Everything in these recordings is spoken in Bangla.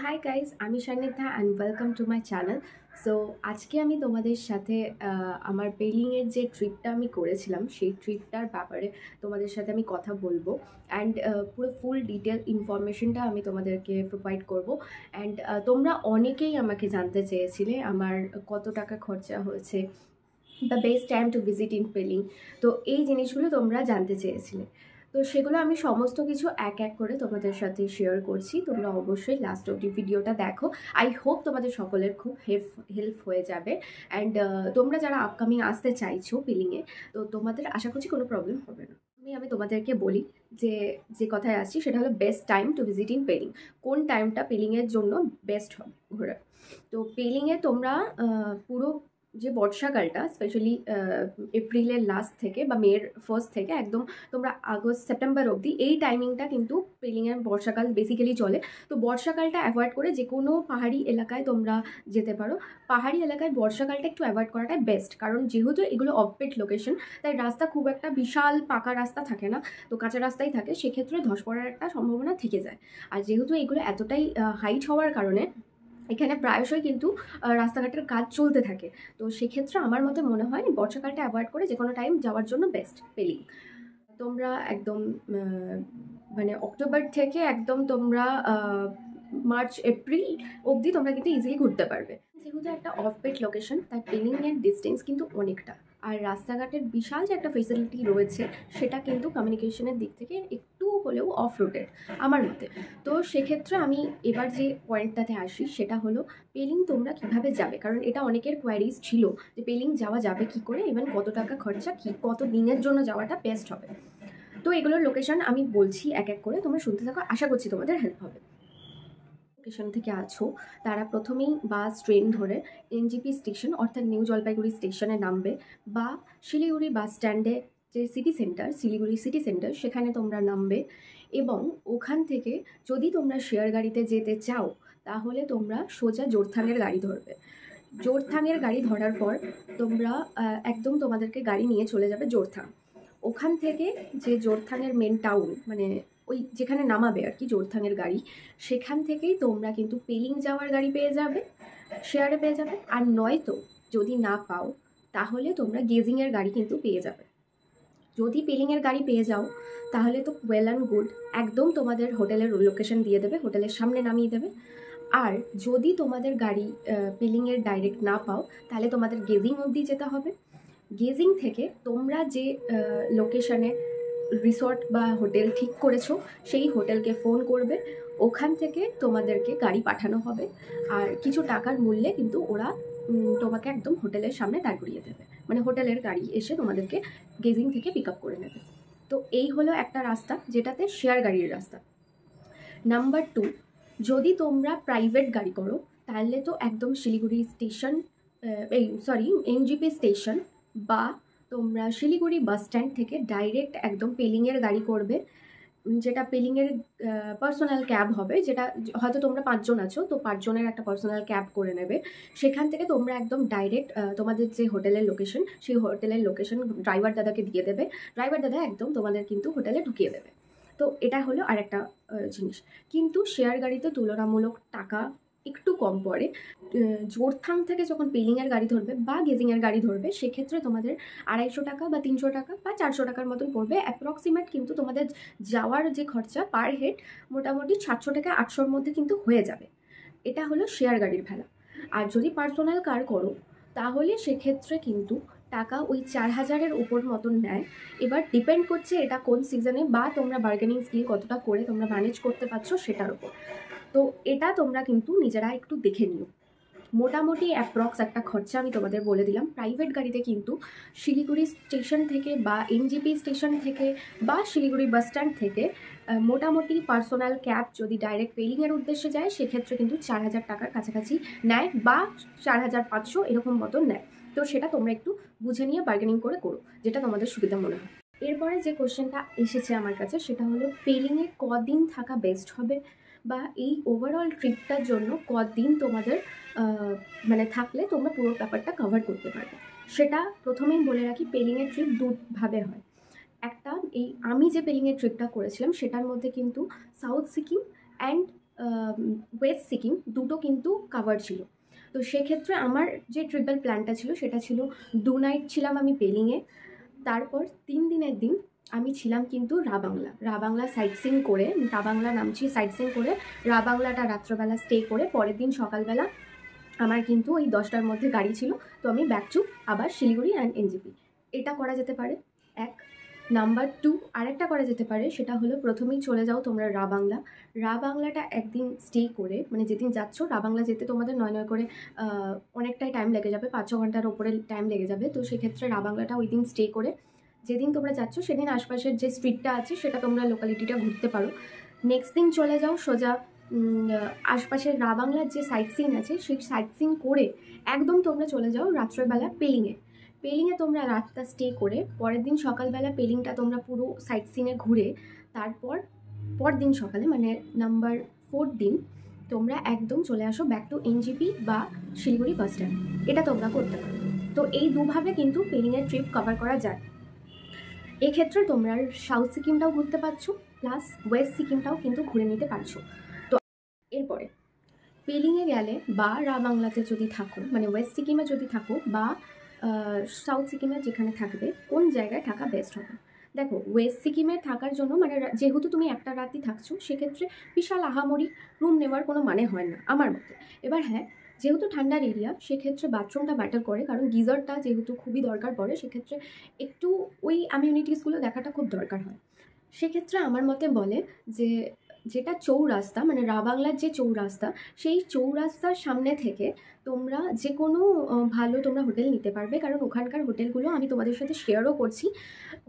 হাই গাইজ, আমি Sannidhya and welcome to my channel. So আজকে আমি তোমাদের সাথে আমার পেলিংয়ের যে ট্রিপটা আমি করেছিলাম সেই ট্রিপটার ব্যাপারে তোমাদের সাথে আমি কথা বলবো অ্যান্ড পুরো ফুল ডিটেল ইনফরমেশনটা আমি তোমাদেরকে প্রোভাইড করব। অ্যান্ড তোমরা অনেকেই আমাকে জানতে চেয়েছিলে আমার কত টাকা খরচা হয়েছে, the best time to visit in Pelling. তো এই জিনিসগুলো তোমরা জানতে চেয়েছিলে, তো সেগুলো আমি সমস্ত কিছু এক এক করে তোমাদের সাথে শেয়ার করছি। তোমরা অবশ্যই লাস্ট অবধি ভিডিওটা দেখো। আই হোপ তোমাদের সকলের খুব হেল্প হয়ে যাবে। অ্যান্ড তোমরা যারা আপকামিং আসতে চাইছো পেলিংয়ে, তো তোমাদের আশা করছি কোনো প্রবলেম হবে না। আমি তোমাদেরকে বলি যে যে কথায় আসছি সেটা হলো best time to visit in Pelling. কোন টাইমটা পেলিংয়ের জন্য বেস্ট হবে ঘোরার? তো পেলিংয়ে তোমরা পুরো যে বর্ষাকালটা, স্পেশালি এপ্রিলের লাস্ট থেকে বা মের ফার্স্ট থেকে একদম তোমরা আগস্ট সেপ্টেম্বর অবধি, এই টাইমিংটা কিন্তু পেলিংয়ের বর্ষাকাল বেসিক্যালি চলে। তো বর্ষাকালটা অ্যাভয়েড করে যে কোনো পাহাড়ি এলাকায় তোমরা যেতে পারো। পাহাড়ি এলাকায় বর্ষাকালটা একটু অ্যাভয়েড করাটাই বেস্ট, কারণ যেহেতু এগুলো অফবিট লোকেশন, তাই রাস্তা খুব একটা বিশাল পাকা রাস্তা থাকে না, তো কাঁচা রাস্তাই থাকে, সেক্ষেত্রে ধস পড়ার একটা সম্ভাবনা থেকে যায়। আর যেহেতু এগুলো এতটাই হাইট হওয়ার কারণে এখানে প্রায়শই কিন্তু রাস্তাঘাটের কাজ চলতে থাকে। তো সেক্ষেত্রে আমার মতে মনে হয় বর্ষাকালটা অ্যাভয়েড করে যে কোনো টাইম যাওয়ার জন্য বেস্ট পেলিং। তোমরা একদম মানে অক্টোবর থেকে একদম তোমরা মার্চ এপ্রিল অবধি তোমরা কিন্তু ইজিলি ঘুরতে পারবে। যেহেতু একটা অফবিট লোকেশন, তাই পেলিংয়ের ডিস্টেন্স কিন্তু অনেকটা। আর রাস্তাঘাটের বিশাল যে একটা ফেসিলিটি রয়েছে সেটা কিন্তু কমিউনিকেশনের দিক থেকে একটু হলেও অফ রুটেড আমার মতে। তো সেক্ষেত্রে আমি এবার যে পয়েন্টটাতে আসি সেটা হলো পেলিং তোমরা কিভাবে যাবে, কারণ এটা অনেকের কোয়ারিজ ছিল যে পেলিং যাওয়া যাবে কি করে, ইভেন কত টাকা খরচা, কি কত দিনের জন্য যাওয়াটা বেস্ট হবে। তো এগুলোর লোকেশন আমি বলছি এক এক করে, তোমরা শুনতে থাকো, আশা করছি তোমাদের হেল্প হবে। লোকেশন থেকে আছো তারা প্রথমেই বাস ট্রেন ধরে এনজিপি স্টেশন অর্থাৎ নিউ জলপাইগুড়ি স্টেশনে নামবে, বা শিলিগুড়ি বাস স্ট্যান্ডে যে city centre, Siliguri city centre, সেখানে তোমরা নামবে। এবং ওখান থেকে যদি তোমরা শেয়ার গাড়িতে যেতে চাও তাহলে তোমরা সোজা জোরথাংয়ের গাড়ি ধরবে। জোরথাংয়ের গাড়ি ধরার পর তোমরা একদম তোমাদেরকে গাড়ি নিয়ে চলে যাবে জোরথাং। ওখান থেকে যে জোরথাংয়ের মেন টাউন, মানে ওই যেখানে নামাবে আর কি জোরথাংয়ের গাড়ি, সেখান থেকেই তোমরা কিন্তু পেলিং যাওয়ার গাড়ি পেয়ে যাবে, শেয়ারে পেয়ে যাবে। আর নয়তো যদি না পাও তাহলে তোমরা গেজিংয়ের গাড়ি কিন্তু পেয়ে যাবে। যদি পেলিংয়ের গাড়ি পেয়ে যাও তাহলে তো ওয়েল অ্যান্ড গুড, একদম তোমাদের হোটেলের লোকেশন দিয়ে দেবে, হোটেলের সামনে নামিয়ে দেবে। আর যদি তোমাদের গাড়ি পেলিংয়ের ডাইরেক্ট না পাও তাহলে তোমাদের গেজিং অবধি যেতে হবে। গেজিং থেকে তোমরা যে লোকেশনে রিসর্ট বা হোটেল ঠিক করেছো সেই হোটেলকে ফোন করবে, ওখান থেকে তোমাদেরকে গাড়ি পাঠানো হবে। আর কিছু টাকার মূল্যে কিন্তু ওরা তোমাকে একদম হোটেলের সামনে দাঁড় করিয়ে দেবে, মানে হোটেলের গাড়ি এসে তোমাদেরকে গেজিং থেকে পিক আপ করে নেবে। তো এই হলো একটা রাস্তা, যেটাতে শেয়ার গাড়ির রাস্তা। নাম্বার 2, যদি তোমরা প্রাইভেট গাড়ি করো তাহলে তো একদম শিলিগুড়ি স্টেশন, এনজিপি স্টেশন বা তোমরা শিলিগুড়ি বাস স্ট্যান্ড থেকে ডাইরেক্ট একদম পেলিংয়ের গাড়ি করবে, যেটা পেলিংয়ের পার্সোনাল ক্যাব হবে, যেটা হয়তো তোমরা 5 জন আছো, তো 5 জনের একটা পার্সোনাল ক্যাব করে নেবে। সেখান থেকে তোমরা একদম ডাইরেক্ট তোমাদের যে হোটেলের লোকেশন, সেই হোটেলের লোকেশন ড্রাইভার দাদাকে দিয়ে দেবে। ড্রাইভার দাদা একদম তোমাদের কিন্তু হোটেলে ঢুকিয়ে দেবে। তো এটা হলো আরেকটা জিনিস। কিন্তু শেয়ার গাড়িতে তুলনামূলক টাকা একটু কম পড়ে। জোরথাং থেকে যখন পেলিংয়ের গাড়ি ধরবে বা গেজিংয়ের গাড়ি ধরবে, সেক্ষেত্রে তোমাদের 250 টাকা বা 300 টাকা বা 400 টাকার মতন পড়বে অ্যাপ্রক্সিমেট। কিন্তু তোমাদের যাওয়ার যে খরচা পার হেড মোটামুটি 700 থেকে 800-র মধ্যে কিন্তু হয়ে যাবে। এটা হলো শেয়ার গাড়ির ভেলা। আর যদি পার্সোনাল কার করো তাহলে সেক্ষেত্রে কিন্তু টাকা ওই 4000-এর উপর মতন নেয়। এবার ডিপেন্ড করছে এটা কোন সিজনে বা তোমরা বার্গেনিং স্কিল কতটা করে তোমরা ম্যানেজ করতে পারছো সেটার উপর। তো এটা তোমরা কিন্তু নিজেরা একটু দেখে নিও। মোটামুটি অ্যাপ্রক্স একটা খরচা আমি তোমাদের বলে দিলাম। প্রাইভেট গাড়িতে কিন্তু শিলিগুড়ি স্টেশন থেকে বা এনজিপি স্টেশন থেকে বা শিলিগুড়ি বাস স্ট্যান্ড থেকে মোটামুটি পার্সোনাল ক্যাব যদি ডাইরেক্ট পেলিংয়ের উদ্দেশ্যে যায় সেক্ষেত্রে কিন্তু 4000 টাকার কাছাকাছি নেয় বা 4500 এরকম মতন নেয়। তো সেটা তোমরা একটু বুঝে নিয়ে বার্গেনিং করে করো, যেটা তোমাদের সুবিধা মনে হয়। এরপরে যে কোশ্চেনটা এসেছে আমার কাছে সেটা হলো পেলিংয়ে কদিন থাকা বেস্ট হবে, বা এই ওভারঅল ট্রিপটার জন্য কদিন তোমাদের মানে থাকলে তোমরা পুরো ব্যাপারটা কভার করতে পারবে। সেটা প্রথমেই বলে রাখি, পেলিংয়ের ট্রিপ দুভাবে হয়। একটা, এই আমি যে পেলিংয়ের ট্রিপটা করেছিলাম সেটার মধ্যে কিন্তু south Sikkim and West Sikkim দুটো কিন্তু কাভার ছিল। তো সেক্ষেত্রে আমার যে ট্রিপল প্ল্যানটা ছিল সেটা ছিল 2 নাইট ছিলাম আমি পেলিংয়ে, তারপর 3 দিনের দিন আমি ছিলাম কিন্তু রাবাংলা সাইট সিন করে, রাবাংলা নামছি সাইট সিন করে রাবাংলাটা রাত্রবেলা স্টে করে পরের দিন সকালবেলা আমার কিন্তু ওই 10টার মধ্যে গাড়ি ছিল। তো আমি ব্যাক টু আবার শিলিগুড়ি অ্যান্ড এনজেপি। এটা করা যেতে পারে এক। নাম্বার 2 আরেকটা করা যেতে পারে, সেটা হলো প্রথমেই চলে যাও তোমরা রাবাংলাটা একদিন স্টে করে, মানে যেদিন যাচ্ছ রাবাংলা যেতে তোমাদের নয় করে অনেকটাই টাইম লেগে যাবে, 5-6 ঘন্টার ওপরে টাইম লেগে যাবে। তো সেক্ষেত্রে রাবাংলাটা ওই দিন স্টে করে যেদিন তোমরা যাচ্ছ সেদিন আশপাশের যে স্ট্রিটটা আছে সেটা তোমরা লোকালিটিটা ঘুরতে পারো। নেক্সট দিন চলে যাও সোজা আশপাশের রাবাংলার যে সাইট সিন আছে সেই সাইট সিন করে একদম তোমরা চলে যাও রাত্রেবেলা পেলিংয়ে তোমরা রাতটা স্টে করে পরের দিন সকালবেলা পেলিংটা তোমরা পুরো সাইট সিনে ঘুরে তারপর পরদিন সকালে মানে নাম্বার 4 দিন তোমরা একদম চলে আসো ব্যাক টু এনজেপি বা শিলিগুড়ি বাস স্ট্যান্ড। এটা তোমরা করতে পারো। তো এই দুভাবে কিন্তু পেলিংয়ের ট্রিপ কভার করা যায়। এক্ষেত্রে তোমরা সাউথ সিকিমটাও ঘুরতে পারছো প্লাস ওয়েস্ট সিকিমটাও কিন্তু ঘুরে নিতে পারছো। তো এরপরে পেলিংয়ে গেলে বা রাবাংলাতে যদি থাকো, মানে ওয়েস্ট সিকিমে যদি থাকো বা সাউথ সিকিমে যেখানে থাকবে, কোন জায়গায় থাকা বেস্ট হবে? দেখো, ওয়েস্ট সিকিমে থাকার জন্য মানে যেহেতু তুমি একটা রাতই থাকছো সেক্ষেত্রে বিশাল আহামরি রুম নেওয়ার কোনো মানে হয় না আমার মতে। এবার হ্যাঁ, যেহেতু ঠান্ডার এরিয়া সেক্ষেত্রে বাথরুমটা ম্যাটার করে, কারণ গিজারটা যেহেতু খুবই দরকার পড়ে সেক্ষেত্রে একটু ওই অ্যামিউনিটিসগুলো দেখাটা খুব দরকার হয়। সেক্ষেত্রে আমার মতে বলে যে যেটা চৌরাস্তা মানে রাবাংলার যে চৌরাস্তা, সেই চৌরাস্তার সামনে থেকে তোমরা যে কোনো ভালো তোমরা হোটেল নিতে পারবে, কারণ ওখানকার হোটেলগুলো আমি তোমাদের সাথে শেয়ারও করছি।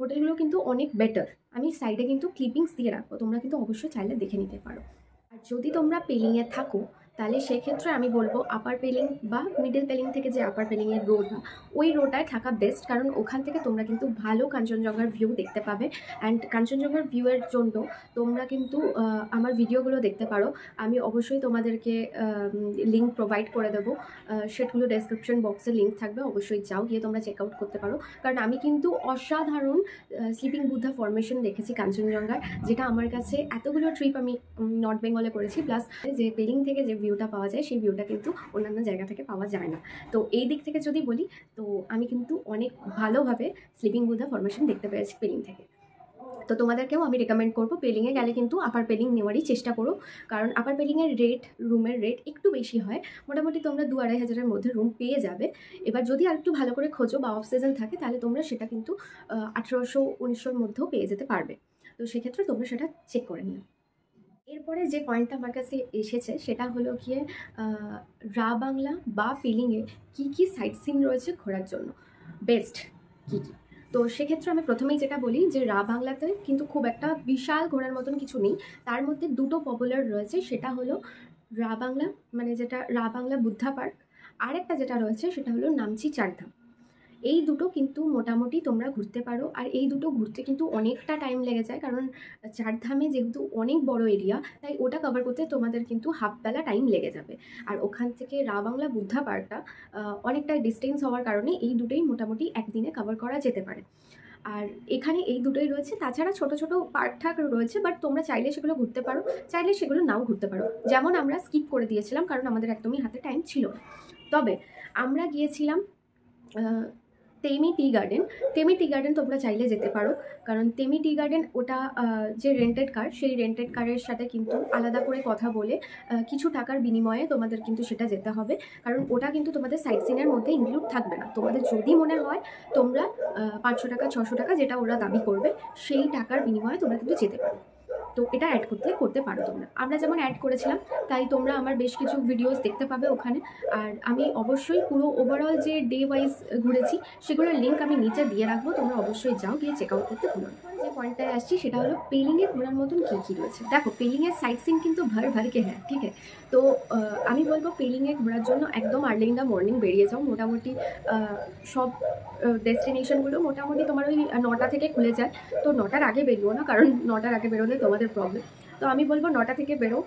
হোটেলগুলো কিন্তু অনেক বেটার। আমি সাইডে কিন্তু ক্লিপিংস দিয়ে রাখবো, তোমরা কিন্তু অবশ্যই চাইলে দেখে নিতে পারো। আর যদি তোমরা পেলিংয়ে থাকো তাহলে সেক্ষেত্রে আমি বলবো আপার পেলিং বা মিডল পেলিং থেকে যে আপার পেলিংয়ের রোডটা, ওই রোডটায় থাকা বেস্ট, কারণ ওখান থেকে তোমরা কিন্তু ভালো কাঞ্চনজঙ্ঘার ভিউ দেখতে পাবে। অ্যান্ড কাঞ্চনজঙ্ঘার ভিউয়ের জন্য তোমরা কিন্তু আমার ভিডিওগুলো দেখতে পারো। আমি অবশ্যই তোমাদেরকে লিঙ্ক প্রোভাইড করে দেবো, সেগুলো ডেসক্রিপশন বক্সে লিঙ্ক থাকবে, অবশ্যই যাও গিয়ে তোমরা চেক আউট করতে পারো। কারণ আমি কিন্তু অসাধারণ স্লিপিং বুদ্ধা ফরমেশন দেখেছি কাঞ্চনজঙ্ঘার, যেটা আমার কাছে এতগুলো ট্রিপ আমি নর্থ বেঙ্গলে করেছি, প্লাস যে পেলিং থেকে যে ভিউটা পাওয়া যায় সেই ভিউটা কিন্তু অন্যান্য জায়গা থেকে পাওয়া যায় না। তো এই দিক থেকে যদি বলি তো আমি কিন্তু অনেক ভালোভাবে স্লিপিং বুদ্ধা ফরমেশন দেখতে পেরেছি পেলিং থেকে। তো তোমাদেরকেও আমি রেকমেন্ড করবো পেলিংয়ে গেলে কিন্তু আপার পেলিং নেওয়ারই চেষ্টা করো, কারণ আপার পেলিংয়ের রুমের রেট একটু বেশি হয়, মোটামুটি তোমরা 2-2.5 হাজারের মধ্যে রুম পেয়ে যাবে। এবার যদি আর একটু ভালো করে খোঁজো বা অফ সিজন থাকে তাহলে তোমরা সেটা কিন্তু 1800-1900-র মধ্যেও পেয়ে যেতে পারবে। তো সেক্ষেত্রে তোমরা সেটা চেক করে নিও। এরপরে যে পয়েন্টটা আমার কাছে এসেছে সেটা হলো গিয়ে রাবাংলা বা পেলিংয়ে কী কী সাইট সিন রয়েছে ঘোরার জন্য বেস্ট কী কী। তো সেক্ষেত্রে আমি প্রথমেই যেটা বলি যে রাবাংলাতে কিন্তু খুব একটা বিশাল ঘোরার মতন কিছু নেই। তার মধ্যে দুটো পপুলার রয়েছে, সেটা হলো রাবাংলা মানে যেটা রাবাংলা বুদ্ধা পার্ক, আর একটা যেটা রয়েছে সেটা হলো নামচি চারধাম। এই দুটো কিন্তু মোটামুটি তোমরা ঘুরতে পারো। আর এই দুটো ঘুরতে কিন্তু অনেকটা টাইম লেগে যায়, কারণ চারধামে যেহেতু অনেক বড় এরিয়া তাই ওটা কভার করতে তোমাদের কিন্তু হাফবেলা টাইম লেগে যাবে। আর ওখান থেকে রাবাংলা বুদ্ধা পার্কটা অনেকটা ডিস্টেন্স হওয়ার কারণে এই দুটোই মোটামুটি একদিনে কভার করা যেতে পারে। আর এখানে এই দুটোই রয়েছে, তাছাড়া ছোট ছোট পার্ক ঠাক রয়েছে, বাট তোমরা চাইলে সেগুলো ঘুরতে পারো, চাইলে সেগুলো নাও ঘুরতে পারো। যেমন আমরা স্কিপ করে দিয়েছিলাম কারণ আমাদের একদমই হাতে টাইম ছিল না। তবে আমরা গিয়েছিলাম তেমি টি গার্ডেন তোমরা চাইলে যেতে পারো, কারণ তেমি টি গার্ডেন ওটা যে রেন্টেড কার, সেই রেন্টেড কারের সাথে কিন্তু আলাদা করে কথা বলে কিছু টাকার বিনিময়ে তোমাদের কিন্তু সেটা যেতে হবে, কারণ ওটা কিন্তু তোমাদের সাইট সিনের মধ্যে ইনক্লুড থাকবে না। তোমাদের যদি মনে হয় তোমরা 500 টাকা 600 টাকা যেটা ওরা দাবি করবে সেই টাকার বিনিময়ে তোমরা কিন্তু যেতে পারো। তো এটা অ্যাড করতে পারো তোমরা। আমরা যেমন অ্যাড করেছিলাম তাই তোমরা আমার বেশ কিছু ভিডিওস দেখতে পাবে ওখানে। আর আমি অবশ্যই পুরো ওভারঅল যে ডে ওয়াইজ ঘুরেছি সেগুলোর লিঙ্ক আমি নিচে দিয়ে রাখবো, তোমরা অবশ্যই যাও গিয়ে চেক আউট করতে ভুলো না। যে পয়েন্টটায় আসছি সেটা হলো পেলিংয়ে ঘোরার মতন কী কী রয়েছে। দেখো, পেলিংয়ের সাইট সিন কিন্তু ভর কে হ্যাঁ, ঠিক আছে। তো আমি বলবো পেলিংয়ে ঘোরার জন্য একদম আর্লি ইন দ্য মর্নিং বেরিয়ে যাও। মোটামুটি সব ডেস্টিনেশনগুলো মোটামুটি তোমার ওই 9টা থেকে খুলে যায়। তো 9টার আগে বেরিও না, কারণ 9টার আগে বেরোলে তোমাদের প্রবলেম। তো আমি বলবো 9টা থেকে বেরো,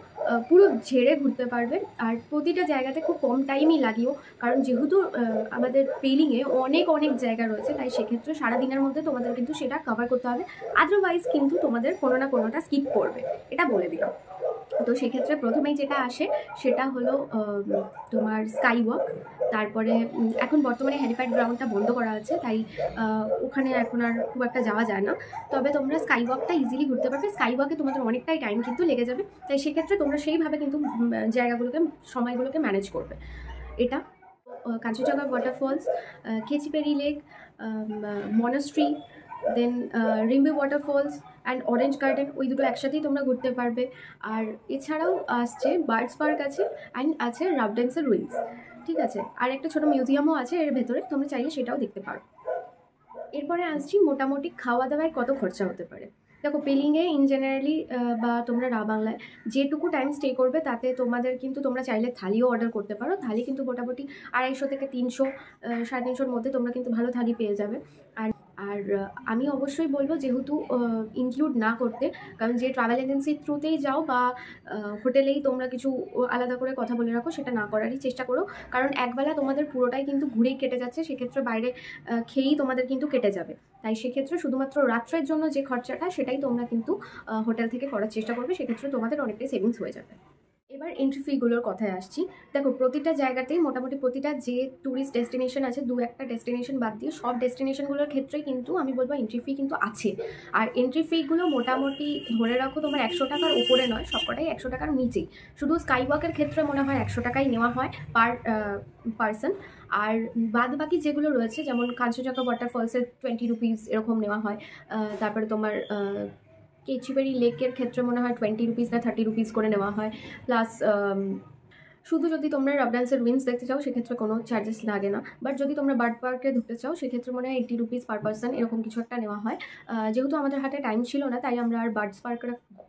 পুরো ঝেড়ে ঘুরতে পারবে। আর প্রতিটা জায়গাতে খুব কম টাইমই লাগিও, কারণ যেহেতু আমাদের পেলিংয়ে অনেক জায়গা রয়েছে তাই সেক্ষেত্রে সারাদিনের মধ্যে তোমাদের কিন্তু সেটা কভার করতে হবে, আদারওয়াইজ কিন্তু তোমাদের কোনো না কোনোটা স্কিপ করবে, এটা বলে দিলাম। তো সেক্ষেত্রে প্রথমেই যেটা আসে সেটা হলো তোমার স্কাই ওয়াক। তারপরে এখন বর্তমানে হেলিপ্যাড গ্রাউন্ডটা বন্ধ করা আছে, তাই ওখানে এখন আর খুব একটা যাওয়া যায় না। তবে তোমরা স্কাই ওয়াকটা ইজিলি ঘুরতে পারবে। স্কাই ওয়াকে তোমাদের অনেকটাই টাইম কিন্তু লেগে যাবে, তাই সেক্ষেত্রে তোমরা সেইভাবে কিন্তু জায়গাগুলোকে, সময়গুলোকে ম্যানেজ করবে। এটা Kanchenjunga waterfalls, Khecheopalri lake, monastery, then Rimbi waterfalls and orange garden, ওই দুটো একসাথেই তোমরা ঘুরতে পারবে। আর এছাড়াও আসছে বার্ডস পার্ক আছে, অ্যান্ড আছে রাবডেন্সের রুইন্স। ঠিক আছে, আর একটা ছোটো মিউজিয়ামও আছে এর ভেতরে, তোমরা চাইলে সেটাও দেখতে পারো। এরপরে আসছি মোটামুটি খাওয়া দাওয়ায় কত খরচা হতে পারে। দেখো, পেলিংয়ে ইন জেনারেলি বা তোমরা রা বাংলায় যেটুকু টাইম স্টে করবে তাতে তোমাদের কিন্তু তোমরা চাইলে থালিও অর্ডার করতে পারো। থালি কিন্তু মোটামুটি 250 থেকে 300, 350-এর মধ্যে তোমরা কিন্তু ভালো থালি পেয়ে যাবে। আর আমি অবশ্যই বলবো যেহেতু ইনক্লুড না করতে, কারণ যে ট্রাভেল এজেন্সির থ্রুতেই যাও বা হোটেলেই তোমরা কিছু আলাদা করে কথা বলে রাখো, সেটা না করারই চেষ্টা করো। কারণ একবেলা তোমাদের পুরোটাই কিন্তু ঘুরেই কেটে যাচ্ছে, সেক্ষেত্রে বাইরে খেয়েই তোমাদের কিন্তু কেটে যাবে। তাই সেক্ষেত্রে শুধুমাত্র রাত্রের জন্য যে খরচাটা সেটাই তোমরা কিন্তু হোটেল থেকে করার চেষ্টা করবে, সেক্ষেত্রে তোমাদের অনেকটাই সেভিংস হয়ে যাবে। এবার এন্ট্রি ফিগুলোর কথায় আসছি। দেখো, প্রতিটা জায়গাতেই মোটামুটি প্রতিটা যে ট্যুরিস্ট ডেস্টিনেশন আছে, 2-1টা ডেস্টিনেশন বাদ দিয়ে সব ডেস্টিনেশনগুলোর ক্ষেত্রেই কিন্তু আমি বলবো এন্ট্রি ফি কিন্তু আছে। আর এন্ট্রি ফিগুলো মোটামুটি ধরে রাখো তোমার 100 টাকার উপরে নয়, সবকটাই 100 টাকার নিচেই। শুধু স্কাই ওয়াকের ক্ষেত্রে মনে হয় 100 টাকাই নেওয়া হয় পার পার্সন। আর বাদ বাকি যেগুলো রয়েছে, যেমন কাঞ্চনজঙ্ঘা ওয়াটারফলসের 20 রুপিস এরকম নেওয়া হয়। তারপরে তোমার খেচিপেরি লেকের ক্ষেত্রে মনে হয় 20 রুপিস না 30 রুপিস করে নেওয়া হয়। প্লাস শুধু যদি তোমরা রাবডান্সের রুইন্স দেখতে চাও সেক্ষেত্রে কোনো চার্জেস লাগে না। বাট যদি তোমরা বার্ড পার্কে ঢুকতে চাও সেক্ষেত্রে মনে হয় 80 রুপিস পার পার্সন এরকম কিছু একটা নেওয়া হয়। যেহেতু আমাদের হাতে টাইম ছিল না, তাই আমরা আর বার্ডস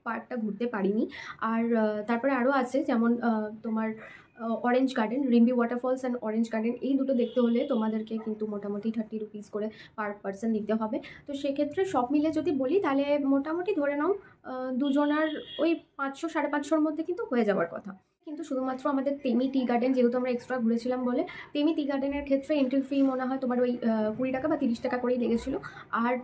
পার্কটা ঘুরতে পারিনি। আর তারপরে আরও আছে, যেমন তোমার orange garden, Rimbi waterfalls and orange garden, এই দুটো দেখতে হলে তোমাদেরকে কিন্তু মোটামুটি 30 রুপিস করে পার পার্সন দিতে হবে। তো সেক্ষেত্রে সব মিলে যদি বলি তাহলে মোটামুটি ধরে নাও দুজনার ওই 500-550-এর মধ্যে কিন্তু হয়ে যাওয়ার কথা। কিন্তু শুধুমাত্র আমাদের তেমি টি গার্ডেন যেহেতু আমরা এক্সট্রা ঘুরেছিলাম বলে, তেমি টি গার্ডেনের ক্ষেত্রে এন্ট্রি ফি মনে হয় তোমার ওই 20 টাকা বা 30 টাকা করেই লেগেছিলো। আর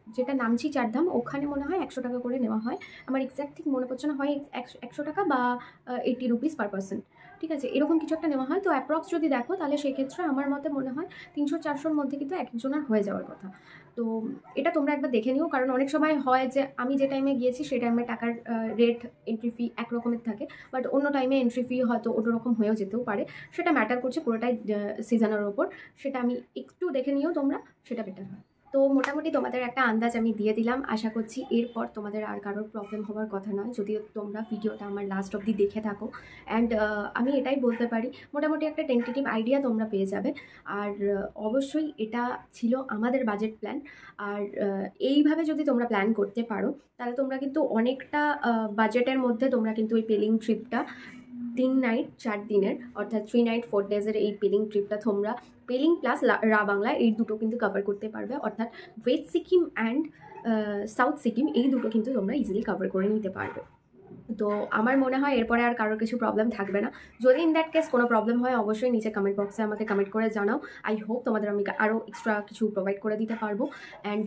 যেটা নামছি চারধাম, ওখানে মনে হয় 100 টাকা করে নেওয়া হয়। আমার এক্স্যাক্ট ঠিক মনে পড়ছে না, হয় 100 টাকা বা 80 রুপিস পার পার্সন। ঠিক আছে, এরকম কিছু একটা নেওয়া হয়। তো অ্যাপ্রক্স যদি দেখো তাহলে সেক্ষেত্রে আমার মতে মনে হয় 300-400-এর মধ্যে কিন্তু এক একজনের হয়ে যাওয়ার কথা। তো এটা তোমরা একবার দেখে নিও, কারণ অনেক সময় হয় যে আমি যে টাইমে গিয়েছি সেই টাইমে টাকার রেট, এন্ট্রি ফি একরকমের থাকে, বাট অন্য টাইমে এন্ট্রি ফি হয়তো অন্যরকম হয়েও যেতেও পারে। সেটা ম্যাটার করছে পুরোটাই সিজনের ওপর। সেটা আমি একটু দেখে নিও তোমরা, সেটা বেটার হয়। তো মোটামুটি তোমাদের একটা আন্দাজ আমি দিয়ে দিলাম। আশা করছি এরপর তোমাদের আর কারোর প্রবলেম হওয়ার কথা নয়, যদিও তোমরা ভিডিওটা আমার লাস্ট অবধি দেখে থাকো। অ্যান্ড আমি এটাই বলতে পারি, মোটামুটি একটা টেন্টেটিভ আইডিয়া তোমরা পেয়ে যাবে। আর অবশ্যই এটা ছিল আমাদের বাজেট প্ল্যান। আর এইভাবে যদি তোমরা প্ল্যান করতে পারো তাহলে তোমরা কিন্তু অনেকটা বাজেটের মধ্যে তোমরা কিন্তু ওই পেলিং ট্রিপটা 3 নাইট 4 দিনের, অর্থাৎ 3 নাইট 4 ডেজের এই পেলিং ট্রিপটা তোমরা পেলিং প্লাস রা বাংলা এই দুটো কিন্তু কভার করতে পারবে। অর্থাৎ West Sikkim and south Sikkim এই দুটো কিন্তু তোমরা ইজিলি কভার করে নিতে পারবে। তো আমার মনে হয় এরপরে আর কারোর কিছু প্রবলেম থাকবে না। যদি ইন দ্যাট কেস কোনো প্রবলেম হয় অবশ্যই নিচে কমেন্ট বক্সে আমাকে কমেন্ট করে জানাও। আই হোপ তোমাদের আমি আরও এক্সট্রা কিছু প্রোভাইড করে দিতে পারবো। অ্যান্ড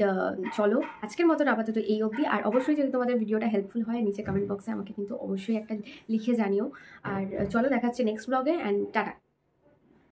চলো আজকের মতন আপাতত এই অবধি। আর অবশ্যই যদি তোমাদের ভিডিওটা হেল্পফুল হয় নিচে কমেন্ট বক্সে আমাকে কিন্তু অবশ্যই একটা লিখে জানিও। আর চলো দেখাচ্ছে নেক্সট ব্লগে, অ্যান্ড টাটা।